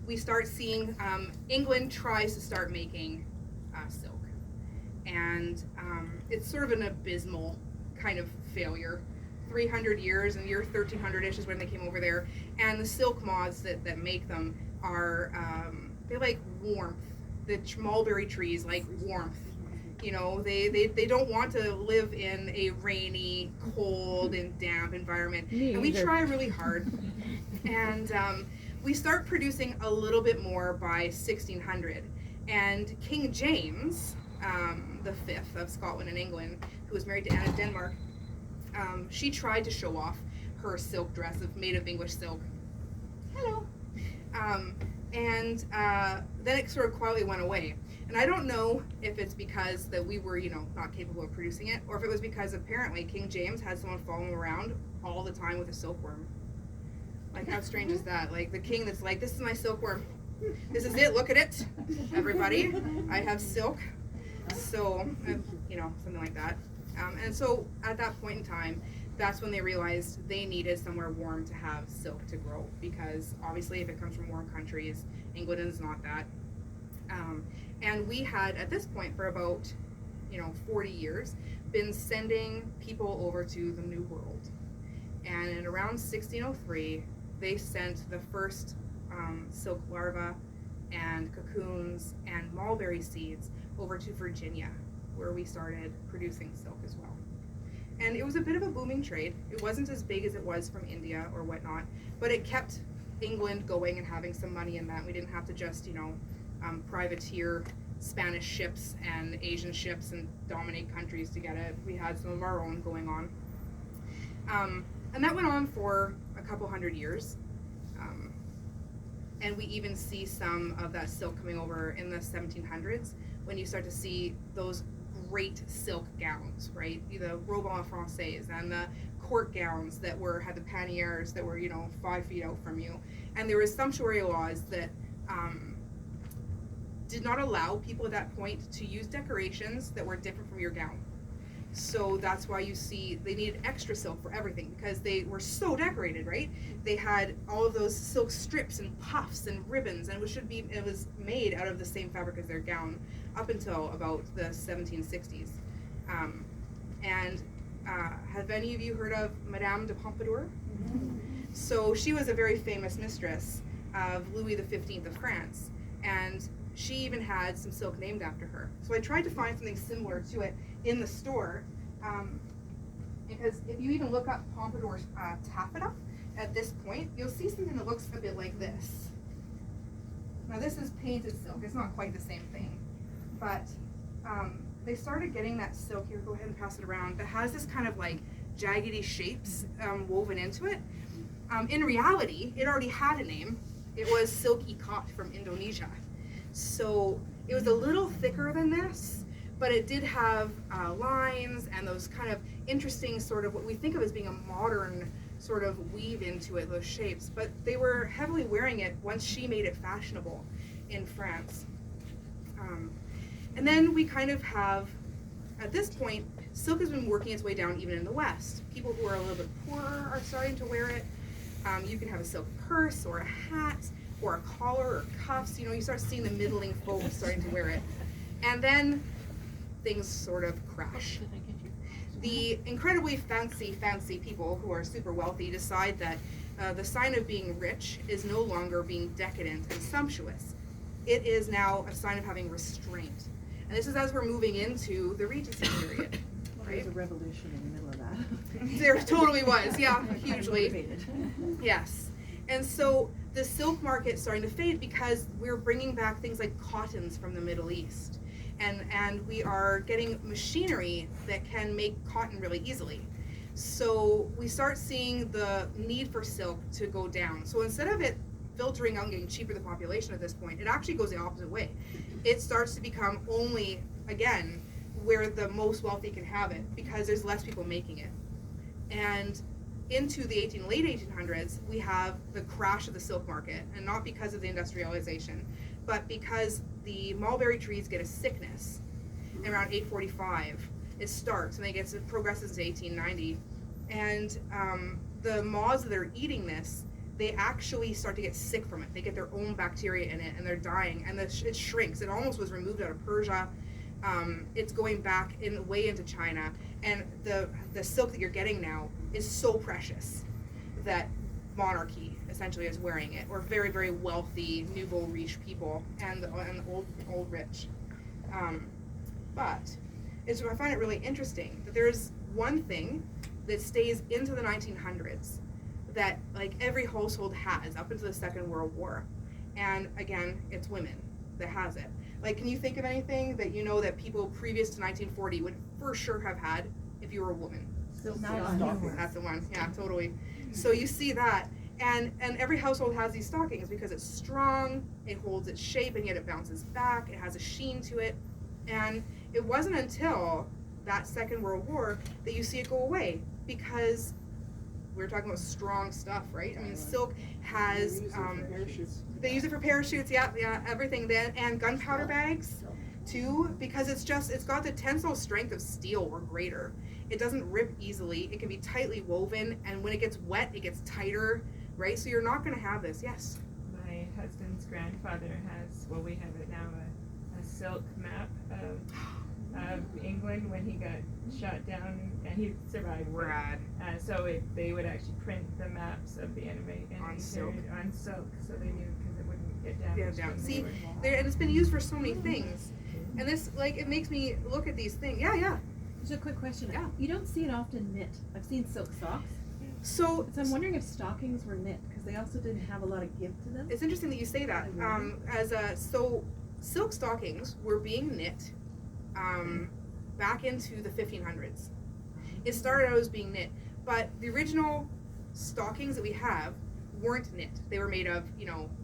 we start seeing England tries to start making silk. And it's sort of an abysmal kind of failure. 300 years, and year 1300-ish is when they came over there. And the silk moths that make them are, they like warmth. The mulberry trees like warmth. You know, they don't want to live in a rainy, cold, and damp environment. And we try really hard. And we start producing a little bit more by 1600. And King James, the fifth of Scotland and England, who was married to Anne of Denmark, she tried to show off her silk dress made of English silk. Hello. And then it sort of quietly went away. And I don't know if it's because that we were, not capable of producing it, or if it was because apparently King James had someone following him around all the time with a silkworm. Like, how strange is that? Like, the king that's like, this is my silkworm. This is it, look at it, everybody. I have silk. So, something like that. And so at that point in time, that's when they realized they needed somewhere warm to have silk to grow, because obviously if it comes from warm countries, England is not that. And we had, at this point, for about 40 years, been sending people over to the New World. And in around 1603, they sent the first silk larvae and cocoons and mulberry seeds over to Virginia, where we started producing silk as well. And it was a bit of a booming trade. It wasn't as big as it was from India or whatnot, but it kept England going and having some money in that. We didn't have to just, privateer Spanish ships and Asian ships and dominate countries to get it. We had some of our own going on. And that went on for a couple hundred years. And we even see some of that silk coming over in the 1700s, when you start to see those great silk gowns, right? The robes à française and the court gowns that had the panniers that were 5 feet out from you. And there was sumptuary laws that did not allow people at that point to use decorations that were different from your gown. So that's why you see they needed extra silk for everything, because they were so decorated, right? They had all of those silk strips and puffs and ribbons, and it was made out of the same fabric as their gown up until about the 1760s. Have any of you heard of Madame de Pompadour? Mm-hmm. So she was a very famous mistress of Louis XV of France, and she even had some silk named after her. So I tried to find something similar to it in the store, because if you even look up Pompadour taffeta at this point, you'll see something that looks a bit like this. Now this is painted silk. It's not quite the same thing, but they started getting that silk, here, go ahead and pass it around, that has this kind of like jaggedy shapes woven into it. In reality, it already had a name. It was silk ikat from Indonesia. So it was a little thicker than this, but it did have lines and those kind of interesting sort of what we think of as being a modern sort of weave into it, those shapes. But they were heavily wearing it once she made it fashionable in France. And then we kind of have, at this point, silk has been working its way down even in the West. People who are a little bit poorer are starting to wear it. You can have a silk purse or a hat or a collar or cuffs. You start seeing the middling folks starting to wear it. And then things sort of crash. The incredibly fancy people who are super wealthy decide that the sign of being rich is no longer being decadent and sumptuous. It is now a sign of having restraint. And this is as we're moving into the Regency period. Well, there's a revolution in the middle of that. There totally was, yeah, hugely. Yes. And so the silk market is starting to fade because we're bringing back things like cottons from the Middle East. And we are getting machinery that can make cotton really easily. So we start seeing the need for silk to go down. So instead of it filtering out and getting cheaper to the population at this point, it actually goes the opposite way. It starts to become only, again, where the most wealthy can have it, because there's less people making it. And into the late 1800s, we have the crash of the silk market, and not because of the industrialization, but because the mulberry trees get a sickness. And around 845, it starts, and it progresses to 1890. And the moths that are eating this they actually start to get sick from it. They get their own bacteria in it, and they're dying, and it shrinks. It almost was removed out of Persia. It's going back way into China, and the silk that you're getting now is so precious that monarchy essentially is wearing it, or very, very wealthy nouveau riche people, and the old rich. But I find it really interesting that there's one thing that stays into the 1900s that like every household has up until the Second World War, and again, it's women that has it. Like, can you think of anything that you know that people previous to 1940 would for sure have had if you were a woman? Silk Nylon. stockings. That's the one. Yeah, totally. So you see that, and every household has these stockings because it's strong, it holds its shape, and yet it bounces back. It has a sheen to it, and it wasn't until that Second World War that you see it go away, because we're talking about strong stuff, right? I mean, silk has they use it for parachutes, yeah, everything. Then and gunpowder bags too, because it's got the tensile strength of steel or greater. It doesn't rip easily. It can be tightly woven, and when it gets wet, it gets tighter, right? So you're not going to have this. Yes. My husband's grandfather has, well, we have it now, a silk map of England when he got shot down, and he survived. Rad. So they would actually print the maps of the enemy On silk. on silk, so they knew because it wouldn't get damaged. Yeah, when they see, were- and it's been used for so many things, and this it makes me look at these things. Yeah. Just a quick question. Yeah. You don't see it often knit. I've seen silk socks. So So I'm wondering if stockings were knit, because they also didn't have a lot of give to them. it's interesting that you say that. So silk stockings were being knit back into the 1500s. It started out as being knit, but the original stockings that we have weren't knit. They were made of,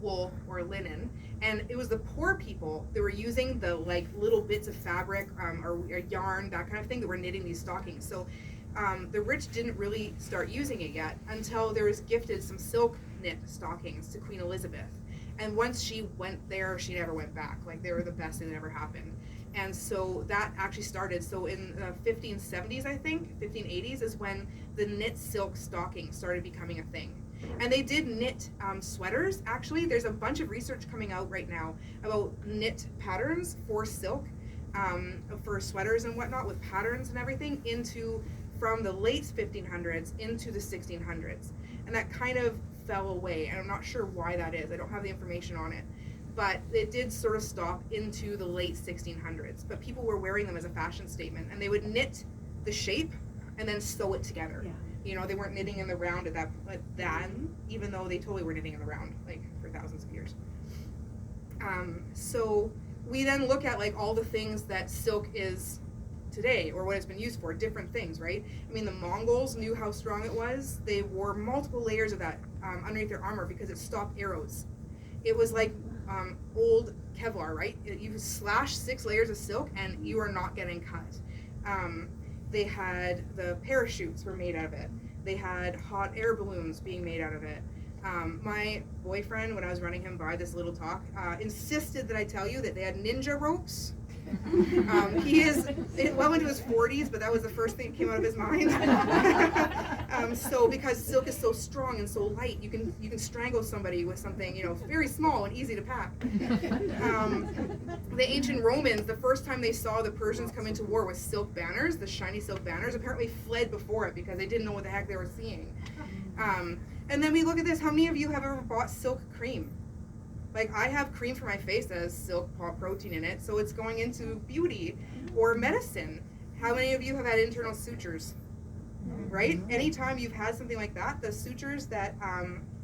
wool or linen, and it was the poor people that were using the like little bits of fabric or yarn, that kind of thing, that were knitting these stockings. So the rich didn't really start using it yet until there was gifted some silk knit stockings to Queen Elizabeth. And once she went there, she never went back. Like, they were the best thing that ever happened. And so that actually started. So in the 1570s, I think, 1580s is when the knit silk stockings started becoming a thing. And they did knit sweaters. Actually, there's a bunch of research coming out right now about knit patterns for silk, for sweaters and whatnot, with patterns and everything, from the late 1500s into the 1600s. And that kind of fell away, and I'm not sure why that is. I don't have the information on it. But it did sort of stop into the late 1600s. But people were wearing them as a fashion statement, and they would knit the shape and then sew it together. Yeah. They weren't knitting in the round at that, even though they totally were knitting in the round, like, for thousands of years. So we then look at, like, all the things that silk is today, or what it's been used for, different things, right? I mean, the Mongols knew how strong it was. They wore multiple layers of that underneath their armor because it stopped arrows. It was like old Kevlar, right? You slash 6 layers of silk and you are not getting cut. They had the parachutes were made out of it. They had hot air balloons being made out of it. My boyfriend, when I was running him by this little talk, insisted that I tell you that they had ninja ropes. He is well into his 40s, but that was the first thing that came out of his mind. So because silk is so strong and so light, you can strangle somebody with something very small and easy to pack. The ancient Romans, the first time they saw the Persians come into war with silk banners, the shiny silk banners, apparently fled before it because they didn't know what the heck they were seeing. And then we look at this. How many of you have ever bought silk cream? Like, I have cream for my face that has silk protein in it, so it's going into beauty or medicine. How many of you have had internal sutures? Right? Anytime you've had something like that, the sutures that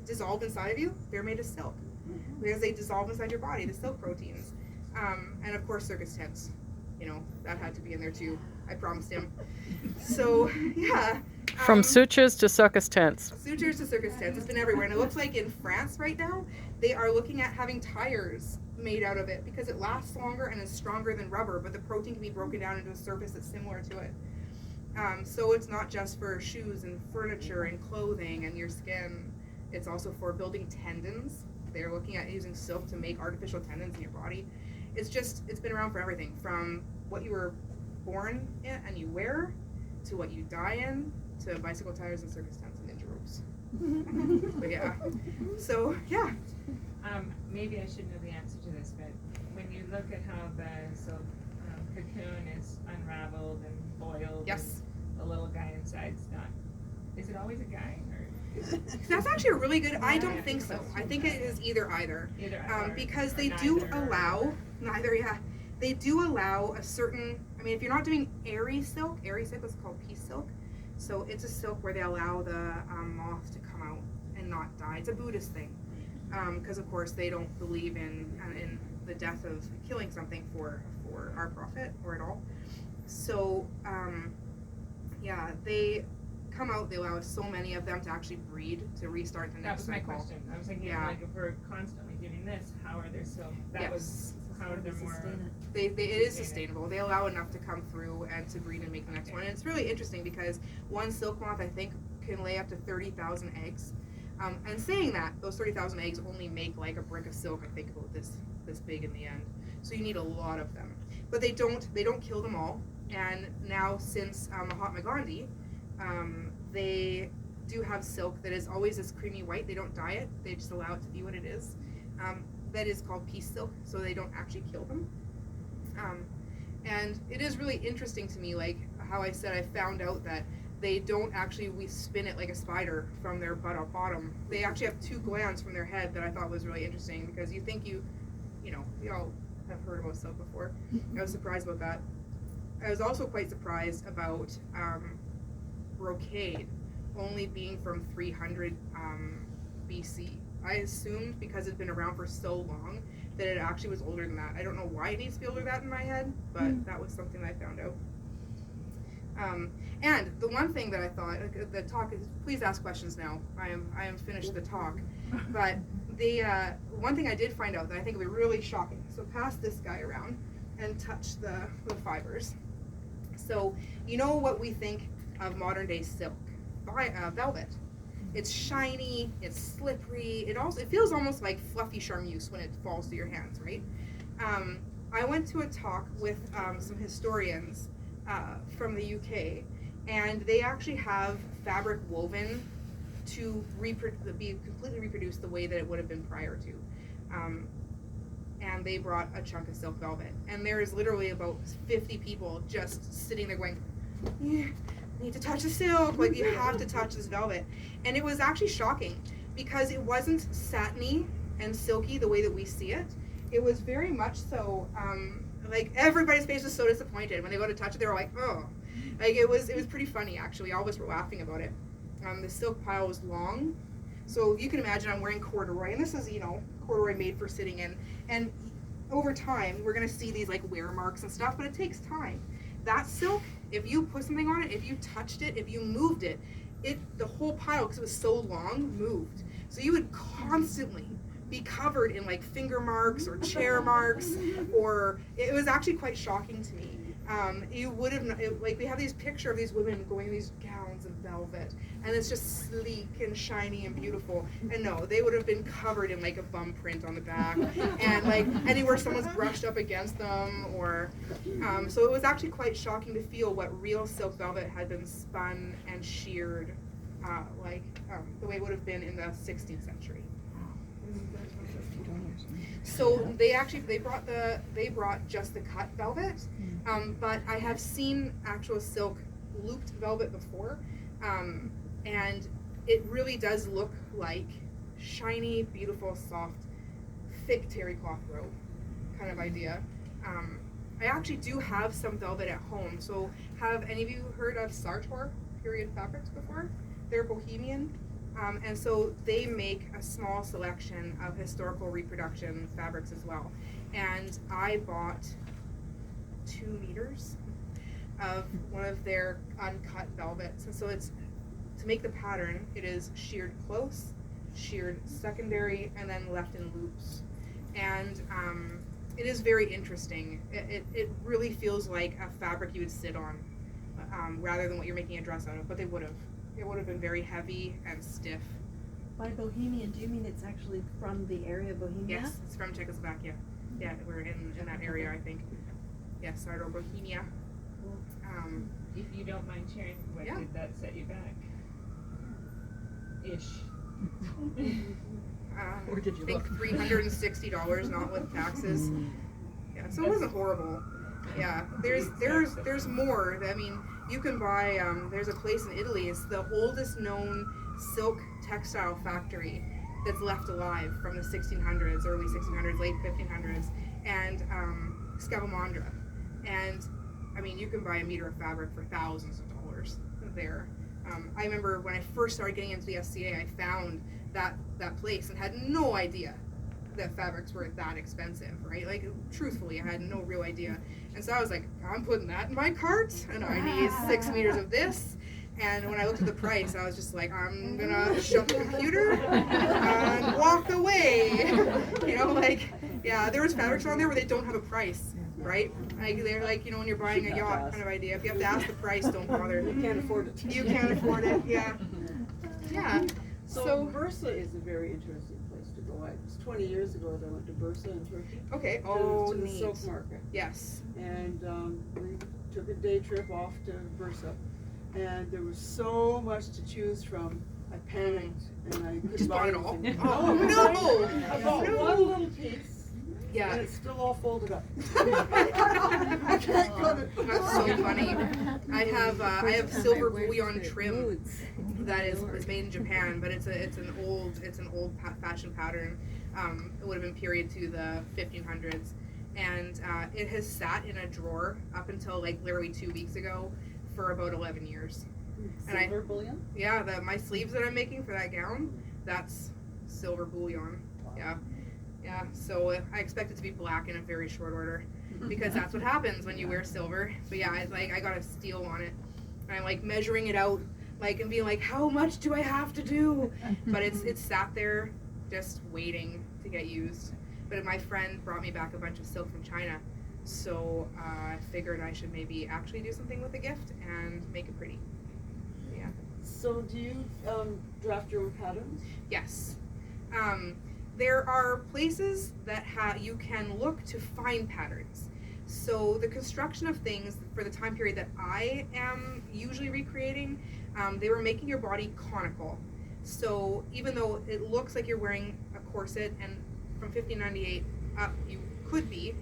dissolve inside of you, they're made of silk. Because they dissolve inside your body, the silk proteins. And of course, circus tents. That had to be in there too. I promised him. So, yeah. From sutures to circus tents. Sutures to circus tents. It's been everywhere. And it looks like in France right now, they are looking at having tires made out of it because it lasts longer and is stronger than rubber, but the protein can be broken down into a surface that's similar to it. So it's not just for shoes and furniture and clothing and your skin. It's also for building tendons. They're looking at using silk to make artificial tendons in your body. It's been around for everything, from what you were born in and you wear, to what you die in, to bicycle tires and circus tents and ninja ropes. But yeah, so yeah. Maybe I should know the answer to this, but when you look at how the silk cocoon is unraveled and boiled, Yes. and the little guy inside's not. Is it always a guy or? That's actually a really good. I Yeah, don't think so. I think it is either. Either Because or they do neither, allow neither. Yeah, they do allow a certain. I mean, if you're not doing airy silk is called piece silk. So it's a silk where they allow the moth to come out and not die. It's a Buddhist thing, because of course they don't believe in the death of killing something for our profit or at all. So yeah, they come out. They allow so many of them to actually breed to restart the That next was my cycle. question. I was thinking, Yeah. like, if we're constantly doing this, how are there still? That Yes. was how are there more? Sustain it. It is sustainable. They allow enough to come through and to breed and make the next one. And it's really interesting because one silk moth, I think, can lay up to 30,000 eggs. And saying that, those 30,000 eggs only make like a brick of silk, I think, about this big in the end. So you need a lot of them. But they don't kill them all. And now since Mahatma Gandhi, they do have silk that is always this creamy white. They don't dye it. They just allow it to be what it is. That is called piece silk, so they don't actually kill them. And it is really interesting to me, like how I said I found out that they don't actually, we spin it like a spider from their bottom. They actually have two glands from their head that I thought was really interesting, because you think you know, we all have heard about silk before. I was surprised about that. I was also quite surprised about brocade only being from 300 BC. I assumed because it's been around for so long that it actually was older than that. I don't know why it needs to be older than that in my head, but that was something that I found out. And the one thing that I thought, the talk is, please ask questions now. I am finished the talk. But the one thing I did find out that I think would be really shocking. So pass this guy around and touch the fibers. So you know what we think of modern day silk, velvet. It's shiny, it's slippery. It feels almost like fluffy charmeuse when it falls to your hands, right? I went to a talk with some historians from the UK, and they actually have fabric woven to be completely reproduced the way that it would have been prior to. And they brought a chunk of silk velvet, and there is literally about 50 people just sitting there going, yeah, I need to touch the silk, like you have to touch this velvet. And it was actually shocking because it wasn't satiny and silky the way that we see it. It was very much so, like everybody's face was so disappointed when they go to touch it. They were like, oh, like it was pretty funny actually. All of us were laughing about it. The silk pile was long, so you can imagine I'm wearing corduroy, and this is, you know, corduroy made for sitting in. And over time, we're gonna see these like wear marks and stuff, but it takes time. That silk, if you put something on it, if you touched it, if you moved it, the whole pile, because it was so long, moved. So you would constantly be covered in like finger marks or chair marks, or it was actually quite shocking to me. You would have, like we have these picture of these women going in these gowns of velvet, and it's just sleek and shiny and beautiful. And no, they would have been covered in like a bum print on the back, and like anywhere someone's brushed up against them, or so it was actually quite shocking to feel what real silk velvet had been spun and sheared, the way it would have been in the 16th century. So they brought just the cut velvet, but I have seen actual silk looped velvet before, and it really does look like shiny, beautiful, soft, thick terry cloth robe kind of idea. I actually do have some velvet at home. So have any of you heard of Sartor period fabrics before? They're Bohemian. And so they make a small selection of historical reproduction fabrics as well. And I bought 2 meters of one of their uncut velvets. And so it's, to make the pattern, it is sheared close, sheared secondary, and then left in loops. And it is very interesting. It really feels like a fabric you would sit on, rather than what you're making a dress out of, but they would have. It would have been very heavy and stiff. By Bohemian, do you mean it's actually from the area of Bohemia? Yes, it's from Czechoslovakia. Yeah, we're in that area, I think. Yes, Sartor Bohemia. If you don't mind sharing, what Yeah. did that set you back? ish? Or did you I think look? $360, not with taxes. Yeah, so it wasn't horrible. Yeah, there's more. I mean, you can buy. There's a place in Italy. It's the oldest known silk textile factory that's left alive from the 1600s, early 1600s, late 1500s, and Scavamandra. And I mean, you can buy a meter of fabric for thousands of dollars there. I remember when I first started getting into the SCA, I found that place and had no idea that fabrics were that expensive, right? Like, truthfully, I had no real idea. And so I was like, I'm putting that in my cart, and I need 6 meters of this. And when I looked at the price, I was just like, I'm gonna shut the computer and walk away. You know, like, yeah, there was fabrics on there where they don't have a price, right? Like, they're like, you know, when you're buying a yacht kind of idea. If you have to ask the price, don't bother. You can't afford it. You can't afford it, yeah. Yeah. So Bursa is a very interesting place to go. It was 20 years ago that I went to Bursa in Turkey. Okay. To- Oh, to the neat. silk market. Yes. And we took a day trip off to Bursa, and there was so much to choose from. I panicked, and I couldn't Just buy bought it all? anything. Oh, No, no! I bought No. one little piece, and Yeah. it's still all folded up. I can't cut it. That's so funny. I have silver bullion trim that is made in Japan, but it's an old fashion pattern. It would have been period to the 1500s, and it has sat in a drawer up until like literally 2 weeks ago for about 11 years. And Silver bullion? Yeah, my sleeves that I'm making for that gown, that's silver bullion. Yeah. Yeah, so I expect it to be black in a very short order, because that's what happens when you wear silver. But yeah, it's like I got a steal on it, and I'm like measuring it out, like, and being like, how much do I have to do? But it's sat there, just waiting to get used. But my friend brought me back a bunch of silk from China, so I figured I should maybe actually do something with the gift and make it pretty. Yeah. So do you draft your own patterns? Yes. There are places that you can look to find patterns. So the construction of things for the time period that I am usually recreating, they were making your body conical. So even though it looks like you're wearing a corset, and from 1598 up you could be,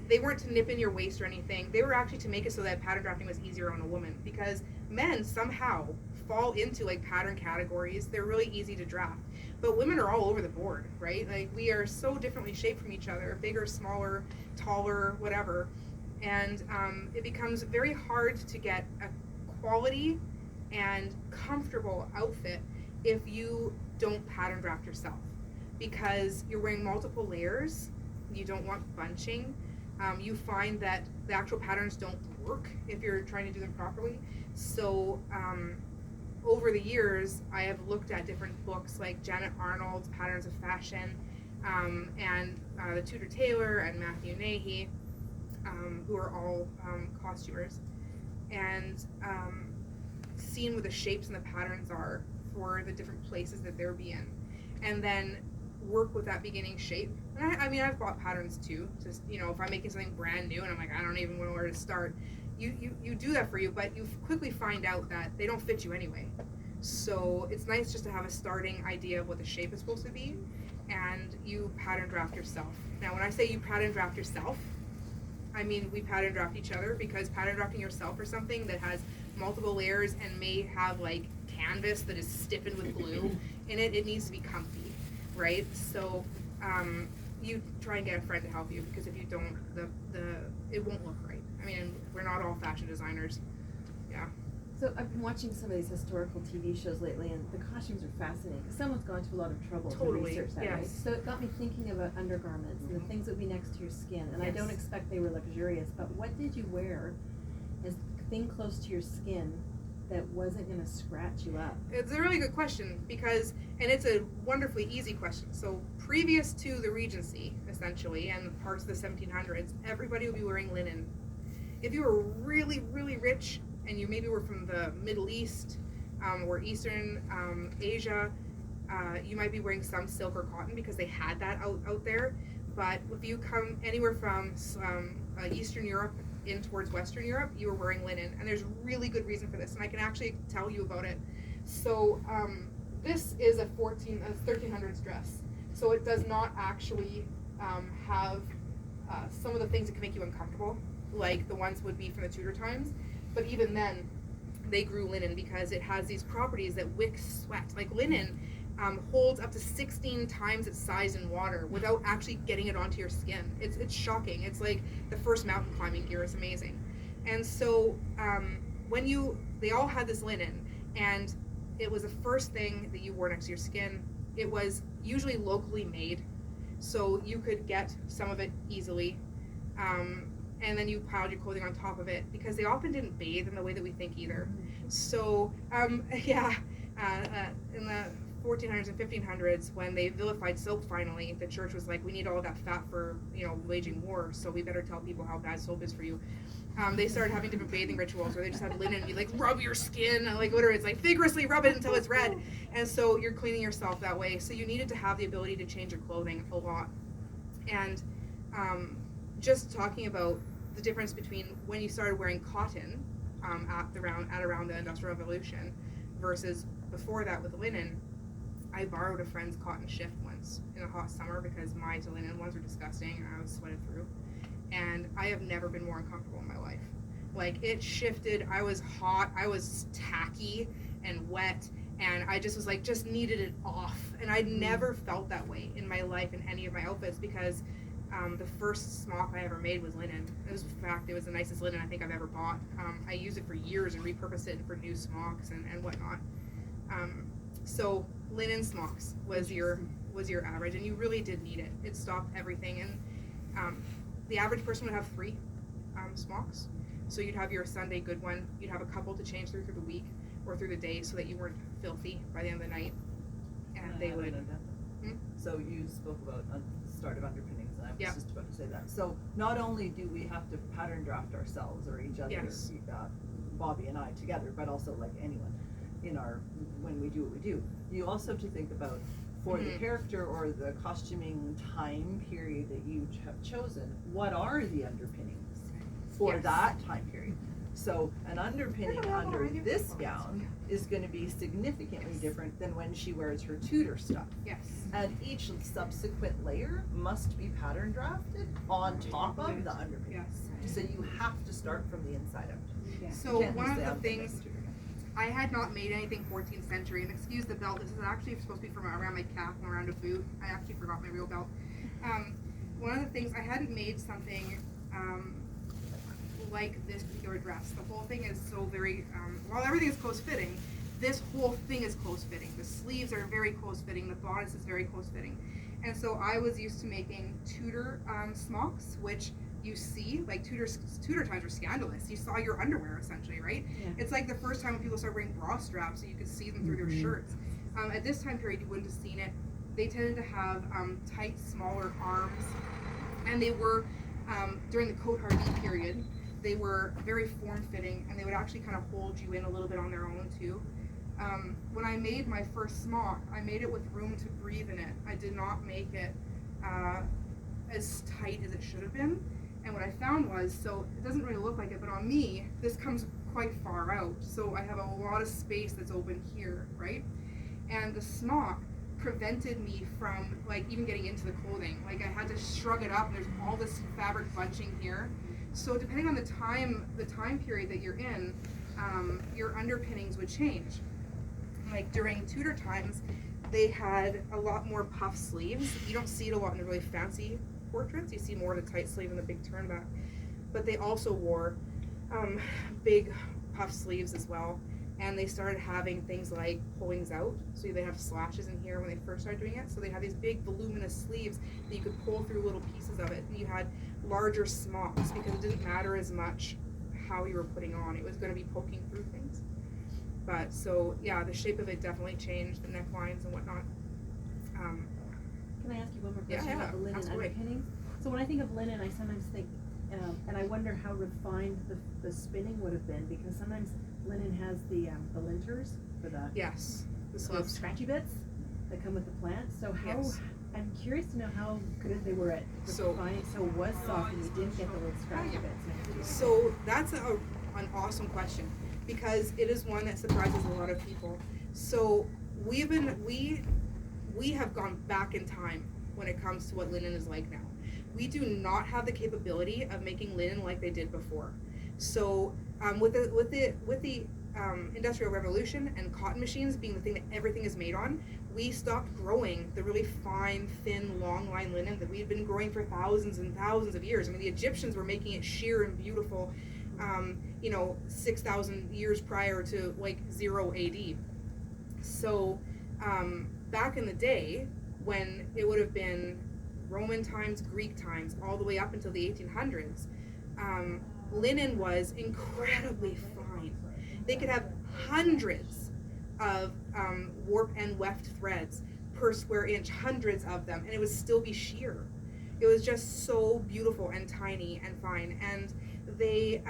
they weren't to nip in your waist or anything. They were actually to make it so that pattern drafting was easier on a woman, because men somehow fall into like pattern categories. They're really easy to draft, but women are all over the board, right? Like, we are so differently shaped from each other, bigger, smaller, taller, whatever, and it becomes very hard to get a quality and comfortable outfit if you don't pattern draft yourself, because you're wearing multiple layers. You don't want bunching. You find that the actual patterns don't work if you're trying to do them properly. So over the years, I have looked at different books like Janet Arnold's Patterns of Fashion, and the Tudor Taylor and Matthew Nahey, who are all costumers, and seen what the shapes and the patterns are for the different places that they'll be in, and then work with that beginning shape. And I mean, I've bought patterns too, just, you know, if I'm making something brand new and I'm like, I don't even know where to start, you do that for you, but you quickly find out that they don't fit you anyway. So it's nice just to have a starting idea of what the shape is supposed to be, and you pattern draft yourself. Now, when I say you pattern draft yourself, I mean we pattern draft each other, because pattern drafting yourself for something that has multiple layers and may have like canvas that is stiffened with glue in it, it needs to be comfy, right? So you try and get a friend to help you, because if you don't, it won't look right. I mean, we're not all fashion designers. Yeah. So I've been watching some of these historical TV shows lately, and the costumes are fascinating. Someone's gone to a lot of trouble Totally, to research that, yes. right? So it got me thinking about undergarments and the things that would be next to your skin. And I Yes. don't expect they were luxurious, but what did you wear as a thing close to your skin that wasn't going to scratch you up? It's a really good question, because, and it's a wonderfully easy question. So previous to the Regency, essentially, and parts of the 1700s, everybody would be wearing linen. If you were really, really rich, and you maybe were from the Middle East or Eastern Asia, you might be wearing some silk or cotton, because they had that out there. But if you come anywhere from Eastern Europe in towards Western Europe, you were wearing linen, and there's really good reason for this, and I can actually tell you about it. So this is a 1300s dress, so it does not actually have some of the things that can make you uncomfortable, like the ones would be from the Tudor times. But even then, they grew linen because it has these properties that wick sweat. Like linen holds up to 16 times its size in water without actually getting it onto your skin. It's shocking. It's like the first mountain climbing gear. It's amazing. And so they all had this linen, and it was the first thing that you wore next to your skin. It was usually locally made, so you could get some of it easily. And then you piled your clothing on top of it, because they often didn't bathe in the way that we think either. So in the 1400s and 1500s, when they vilified soap finally, the church was like, we need all that fat for waging war, so we better tell people how bad soap is for you. They started having different bathing rituals where they just had linen and you like rub your skin, like literally it's like vigorously rub it until it's red, and so you're cleaning yourself that way. So you needed to have the ability to change your clothing a lot. And just talking about the difference between when you started wearing cotton at around the Industrial Revolution versus before that with linen. I borrowed a friend's cotton shift once in a hot summer because my linen ones were disgusting and I was sweated through. And I have never been more uncomfortable in my life. Like, it shifted, I was hot, I was tacky and wet, and I just was like, just needed it off. And I'd never felt that way in my life in any of my outfits, because the first smock I ever made was linen. It was, in fact, it was the nicest linen I think I've ever bought. I used it for years and repurposed it for new smocks and whatnot. So linen smocks was your average, and you really did need it. It stopped everything. And the average person would have 3 smocks. So you'd have your Sunday good one, you'd have a couple to change through the week or through the day so that you weren't filthy by the end of the night. And they would. So you spoke about start of underpinnings, and I was Yeah. just about to say that. So not only do we have to pattern draft ourselves or each other, Yes. Bobbi and I together, but also like anyone when we do what we do, you also have to think about for the character or the costuming time period that you have chosen, what are the underpinnings for Yes. that time period? So an underpinning under this gown is going to be significantly different than when she wears her Tudor stuff. Yes. And each subsequent layer must be pattern drafted on top of the underpinning. Yes. So you have to start from the inside out. Yeah. So Can't one use of the outfit things, like Tudor. I had not made anything 14th century, and excuse the belt, this is actually supposed to be from around my calf and around a boot. I actually forgot my real belt. One of the things, I hadn't made something like this particular dress. The whole thing is so very, while everything is close fitting, this whole thing is close fitting. The sleeves are very close fitting, the bodice is very close fitting. And so I was used to making Tudor smocks, which you see, like Tudor times were scandalous. You saw your underwear essentially, right? Yeah. It's like the first time when people started wearing bra straps so you could see them through their shirts. At this time period, you wouldn't have seen it. They tended to have tight, smaller arms, and they were, during the Côte Hardy period, they were very form-fitting, and they would actually kind of hold you in a little bit on their own too. When I made my first smock, I made it with room to breathe in it. I did not make it as tight as it should have been. And what I found was, so it doesn't really look like it, but on me, this comes quite far out. So I have a lot of space that's open here, right? And the smock prevented me from like even getting into the clothing. Like I had to shrug it up. There's all this fabric bunching here. So depending on the time period that you're in, your underpinnings would change. Like during Tudor times, they had a lot more puff sleeves. You don't see it a lot in the really fancy portraits. You see more of the tight sleeve and the big turnback. But they also wore big puff sleeves as well. And they started having things like pullings out. So they have slashes in here when they first started doing it. So they had these big voluminous sleeves that you could pull through little pieces of it. And you had larger smocks because it didn't matter as much how you were putting on. It was going to be poking through things. But so yeah, the shape of it definitely changed, the necklines and whatnot. Can I ask you one more question Yeah, about the linen absolutely. underpinnings? So when I think of linen, I sometimes think, and I wonder how refined the spinning would have been, because sometimes linen has the linters for the Yes, the sort of sleeves. scratchy bits that come with the plant. So how, Yes. I'm curious to know how good they were at So- refining, so it was soft and you didn't get the little scratchy bits next to it. So that's an awesome question, because it is one that surprises a lot of people. So we have gone back in time when it comes to what linen is like now. We do not have the capability of making linen like they did before. So with the Industrial Revolution and cotton machines being the thing that everything is made on, we stopped growing the really fine, thin, long line linen that we had been growing for thousands and thousands of years. I mean, the Egyptians were making it sheer and beautiful, 6,000 years prior to like 0 AD. So back in the day, when it would have been Roman times, Greek times, all the way up until the 1800s, linen was incredibly fine. They could have hundreds of warp and weft threads per square inch, hundreds of them, and it would still be sheer. It was just so beautiful and tiny and fine, and they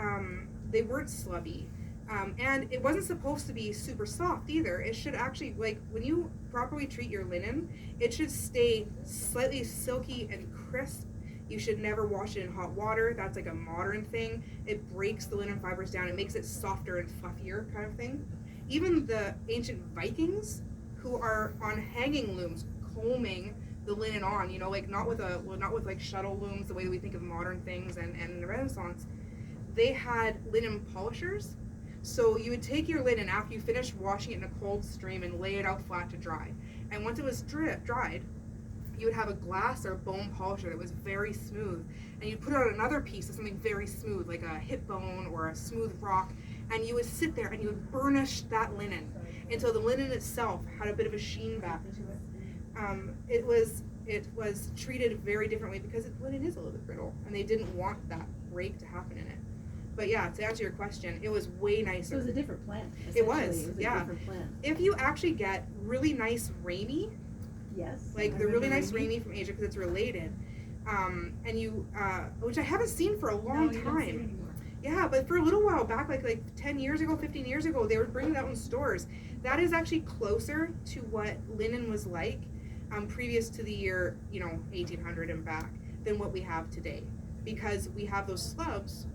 weren't slubby. And it wasn't supposed to be super soft either. It should actually, like, when you properly treat your linen, it should stay slightly silky and crisp. You should never wash it in hot water. That's like a modern thing. It breaks the linen fibers down. It makes it softer and fluffier kind of thing. Even the ancient Vikings, who are on hanging looms combing the linen on, like not with like shuttle looms the way that we think of modern things and in the Renaissance, they had linen polishers. So you would take your linen after you finished washing it in a cold stream and lay it out flat to dry. And once it was dried, you would have a glass or bone polisher that was very smooth, and you'd put it on another piece of something very smooth, like a hip bone or a smooth rock, and you would sit there and you would burnish that linen until the linen itself had a bit of a sheen back to it. It was treated very differently because linen is a little bit brittle, and they didn't want that break to happen in it. But yeah, to answer your question, it was way nicer. So it was a different plant. It was, essentially. yeah. A different plant. If you actually get really nice Ramie, Yes. like the really nice Ramie from Asia, because it's related, and you, which I haven't seen for a long time. Yeah, but for a little while back, like 10 years ago, 15 years ago, they were bringing that in stores. That is actually closer to what linen was like previous to the year, 1800 and back, than what we have today, because we have those slubs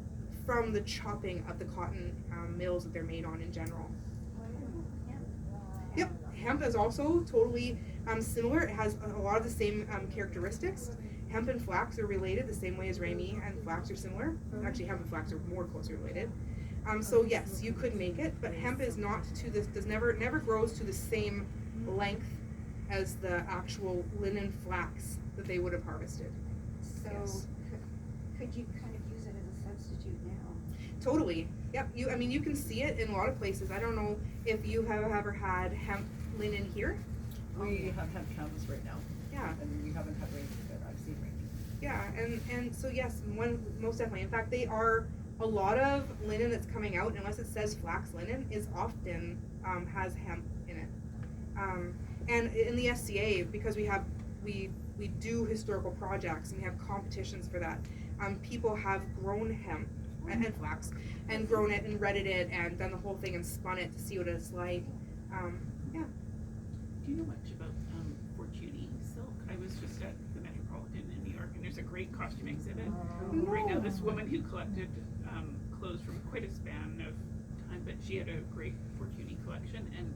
from the chopping of the cotton mills that they're made on in general. Yep, hemp is also totally similar. It has a lot of the same characteristics. Hemp and flax are related the same way as Ramie and flax are similar. Actually, hemp and flax are more closely related. So yes, you could make it, but hemp is not to this, never grows to the same length as the actual linen flax that they would have harvested. So Yes. could you kind of use it as a substitute now? Totally. Yep. You can see it in a lot of places. I don't know if you have ever had hemp linen here. We have hemp canvas right now, Yeah. and we haven't had Ramie, but I've seen Ramie. Yeah. And so yes, most definitely. In fact, they are a lot of linen that's coming out, unless it says flax linen, is often has hemp in it. And in the SCA, because we do historical projects and we have competitions for that. People have grown hemp and flax and grown it and redded it and done the whole thing and spun it to see what it's like. Yeah. Do you know much about Fortuny silk? I was just at the Metropolitan in New York, and there's a great costume exhibit right now. This woman who collected clothes from quite a span of time, but she had a great Fortuny collection, and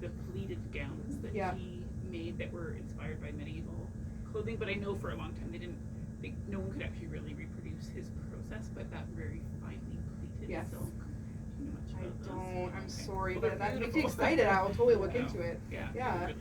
the pleated gowns that Yeah. she made that were inspired by medieval clothing. But I know for a long time no one could actually really reproduce his process, but that very finely pleated Yes. silk. Do you know much I about those? don't. I'm Okay. sorry, Well, but they're that makes me beautiful. excited. I'll totally look Wow. into it. Yeah. Yeah. They're really